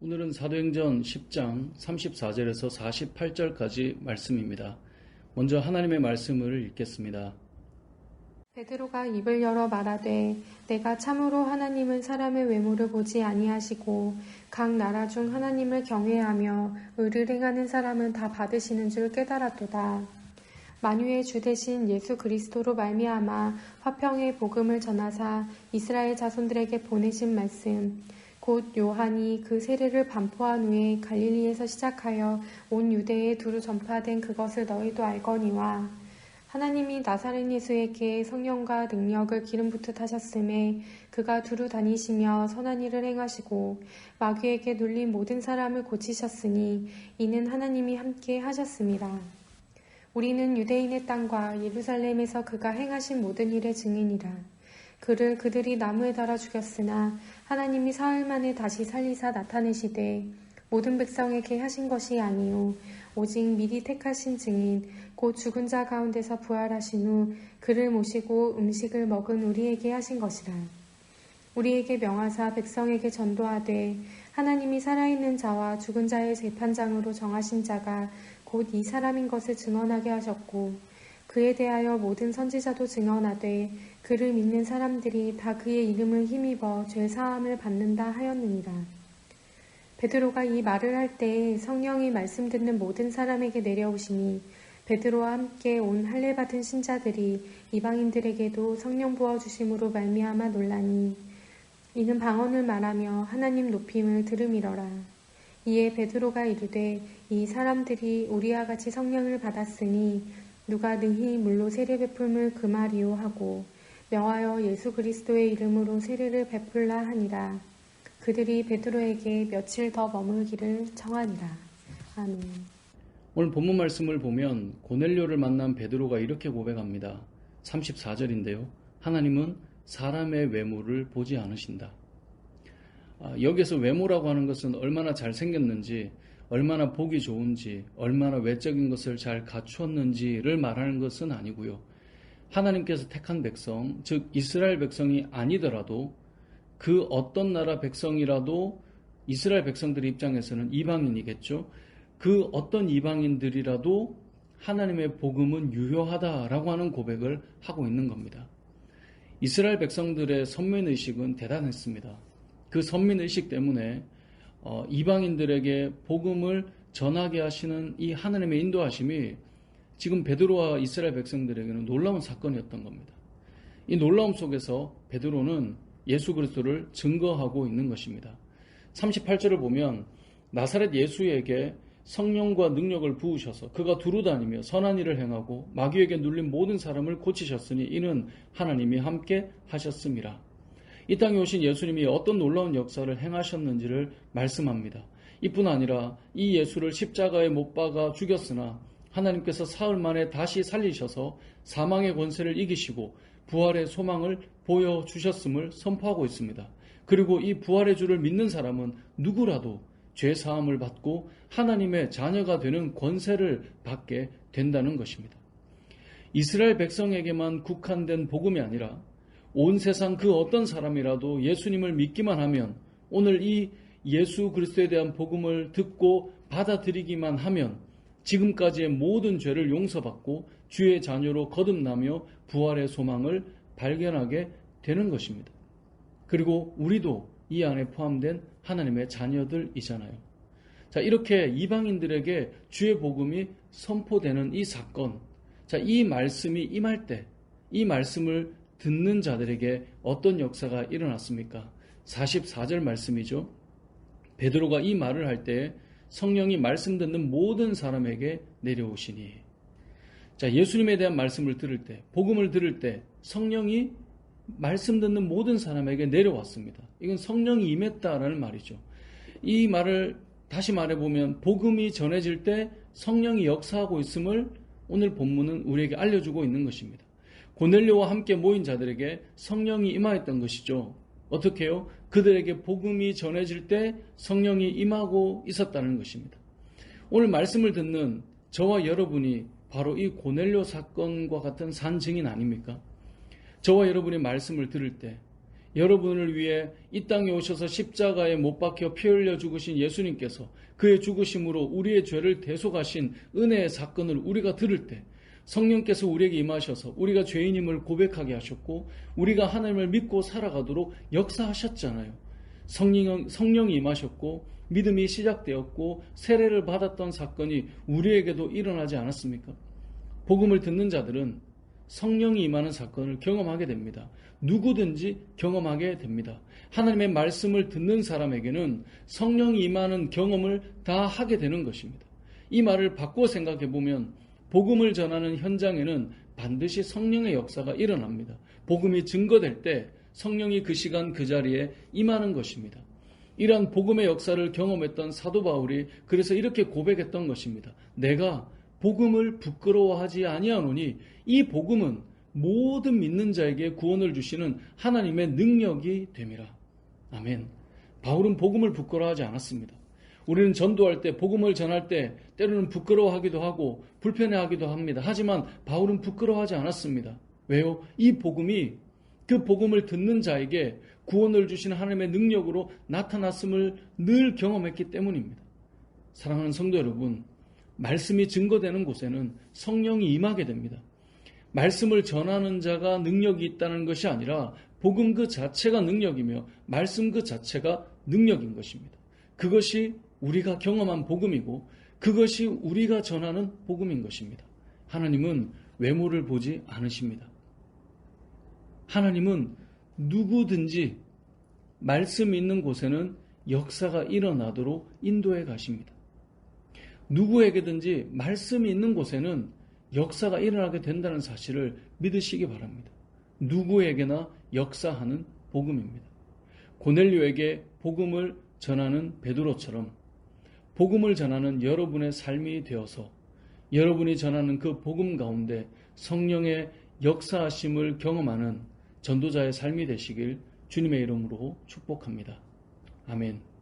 오늘은 사도행전 10장 34절에서 48절까지 말씀입니다. 먼저 하나님의 말씀을 읽겠습니다. 베드로가 입을 열어 말하되 내가 참으로 하나님은 사람의 외모를 보지 아니하시고 각 나라 중 하나님을 경외하며 의를 행하는 사람은 다 받으시는 줄 깨달았도다. 만유의 주 되신 예수 그리스도로 말미암아 화평의 복음을 전하사 이스라엘 자손들에게 보내신 말씀 곧 요한이 그 세례를 반포한 후에 갈릴리에서 시작하여 온 유대에 두루 전파된 그것을 너희도 알거니와 하나님이 나사렛 예수에게 성령과 능력을 기름 붓듯 하셨음에 그가 두루 다니시며 선한 일을 행하시고 마귀에게 눌린 모든 사람을 고치셨으니 이는 하나님이 함께 하셨습니다. 우리는 유대인의 땅과 예루살렘에서 그가 행하신 모든 일의 증인이라. 그를 그들이 나무에 달아 죽였으나 하나님이 사흘 만에 다시 살리사 나타내시되 모든 백성에게 하신 것이 아니요 오직 미리 택하신 증인 곧 죽은 자 가운데서 부활하신 후 그를 모시고 음식을 먹은 우리에게 하신 것이라. 우리에게 명하사 백성에게 전도하되 하나님이 살아있는 자와 죽은 자의 재판장으로 정하신 자가 곧 이 사람인 것을 증언하게 하셨고 그에 대하여 모든 선지자도 증언하되 그를 믿는 사람들이 다 그의 이름을 힘입어 죄 사함을 받는다 하였느니라. 베드로가 이 말을 할 때에 성령이 말씀 듣는 모든 사람에게 내려오시니 베드로와 함께 온 할례 받은 신자들이 이방인들에게도 성령 부어 주심으로 말미암아 놀라니 이는 방언을 말하며 하나님 높임을 들음이러라. 이에 베드로가 이르되 이 사람들이 우리와 같이 성령을 받았으니 누가 능히 물로 세례 베풀물 그 말이요 하고 명하여 예수 그리스도의 이름으로 세례를 베풀라 하니라. 그들이 베드로에게 며칠 더 머물기를 청하니라. 아멘. 오늘 본문 말씀을 보면 고넬료를 만난 베드로가 이렇게 고백합니다. 34절인데요. 하나님은 사람의 외모를 보지 않으신다. 여기서 외모라고 하는 것은 얼마나 잘생겼는지, 얼마나 보기 좋은지, 얼마나 외적인 것을 잘 갖추었는지를 말하는 것은 아니고요. 하나님께서 택한 백성, 즉 이스라엘 백성이 아니더라도 그 어떤 나라 백성이라도 이스라엘 백성들의 입장에서는 이방인이겠죠. 그 어떤 이방인들이라도 하나님의 복음은 유효하다라고 하는 고백을 하고 있는 겁니다. 이스라엘 백성들의 선민의식은 대단했습니다. 그 선민의식 때문에 이방인들에게 복음을 전하게 하시는 이 하나님의 인도하심이 지금 베드로와 이스라엘 백성들에게는 놀라운 사건이었던 겁니다. 이 놀라움 속에서 베드로는 예수 그리스도를 증거하고 있는 것입니다. 38절을 보면 나사렛 예수에게 성령과 능력을 부으셔서 그가 두루다니며 선한 일을 행하고 마귀에게 눌린 모든 사람을 고치셨으니 이는 하나님이 함께 하셨음이라. 이 땅에 오신 예수님이 어떤 놀라운 역사를 행하셨는지를 말씀합니다. 이뿐 아니라 이 예수를 십자가에 못 박아 죽였으나 하나님께서 사흘 만에 다시 살리셔서 사망의 권세를 이기시고 부활의 소망을 보여주셨음을 선포하고 있습니다. 그리고 이 부활의 주를 믿는 사람은 누구라도 죄 사함을 받고 하나님의 자녀가 되는 권세를 받게 된다는 것입니다. 이스라엘 백성에게만 국한된 복음이 아니라 온 세상 그 어떤 사람이라도 예수님을 믿기만 하면 오늘 이 예수 그리스도에 대한 복음을 듣고 받아들이기만 하면 지금까지의 모든 죄를 용서받고 주의 자녀로 거듭나며 부활의 소망을 발견하게 되는 것입니다. 그리고 우리도 이 안에 포함된 하나님의 자녀들이잖아요. 자, 이렇게 이방인들에게 주의 복음이 선포되는 이 사건, 자, 이 말씀이 임할 때 이 말씀을 듣는 자들에게 어떤 역사가 일어났습니까? 44절 말씀이죠. 베드로가 이 말을 할 때 성령이 말씀 듣는 모든 사람에게 내려오시니. 자, 예수님에 대한 말씀을 들을 때, 복음을 들을 때 성령이 말씀 듣는 모든 사람에게 내려왔습니다. 이건 성령이 임했다라는 말이죠. 이 말을 다시 말해보면 복음이 전해질 때 성령이 역사하고 있음을 오늘 본문은 우리에게 알려주고 있는 것입니다. 고넬료와 함께 모인 자들에게 성령이 임하였던 것이죠. 어떻게 해요? 그들에게 복음이 전해질 때 성령이 임하고 있었다는 것입니다. 오늘 말씀을 듣는 저와 여러분이 바로 이 고넬료 사건과 같은 산 증인 아닙니까? 저와 여러분이 말씀을 들을 때 여러분을 위해 이 땅에 오셔서 십자가에 못 박혀 피 흘려 죽으신 예수님께서 그의 죽으심으로 우리의 죄를 대속하신 은혜의 사건을 우리가 들을 때 성령께서 우리에게 임하셔서 우리가 죄인임을 고백하게 하셨고 우리가 하나님을 믿고 살아가도록 역사하셨잖아요. 성령이 임하셨고 믿음이 시작되었고 세례를 받았던 사건이 우리에게도 일어나지 않았습니까? 복음을 듣는 자들은 성령이 임하는 사건을 경험하게 됩니다. 누구든지 경험하게 됩니다. 하나님의 말씀을 듣는 사람에게는 성령이 임하는 경험을 다 하게 되는 것입니다. 이 말을 바꿔 생각해 보면 복음을 전하는 현장에는 반드시 성령의 역사가 일어납니다. 복음이 증거될 때 성령이 그 시간 그 자리에 임하는 것입니다. 이러한 복음의 역사를 경험했던 사도 바울이 그래서 이렇게 고백했던 것입니다. 내가 복음을 부끄러워하지 아니하노니 이 복음은 모든 믿는 자에게 구원을 주시는 하나님의 능력이 됨이라. 아멘. 바울은 복음을 부끄러워하지 않았습니다. 우리는 전도할 때 복음을 전할 때 때로는 부끄러워하기도 하고 불편해하기도 합니다. 하지만 바울은 부끄러워하지 않았습니다. 왜요? 이 복음이 그 복음을 듣는 자에게 구원을 주시는 하나님의 능력으로 나타났음을 늘 경험했기 때문입니다. 사랑하는 성도 여러분, 말씀이 증거되는 곳에는 성령이 임하게 됩니다. 말씀을 전하는 자가 능력이 있다는 것이 아니라 복음 그 자체가 능력이며 말씀 그 자체가 능력인 것입니다. 그것이 우리가 경험한 복음이고 그것이 우리가 전하는 복음인 것입니다. 하나님은 외모를 보지 않으십니다. 하나님은 누구든지 말씀이 있는 곳에는 역사가 일어나도록 인도해 가십니다. 누구에게든지 말씀이 있는 곳에는 역사가 일어나게 된다는 사실을 믿으시기 바랍니다. 누구에게나 역사하는 복음입니다. 고넬료에게 복음을 전하는 베드로처럼 복음을 전하는 여러분의 삶이 되어서 여러분이 전하는 그 복음 가운데 성령의 역사하심을 경험하는 전도자의 삶이 되시길 주님의 이름으로 축복합니다. 아멘.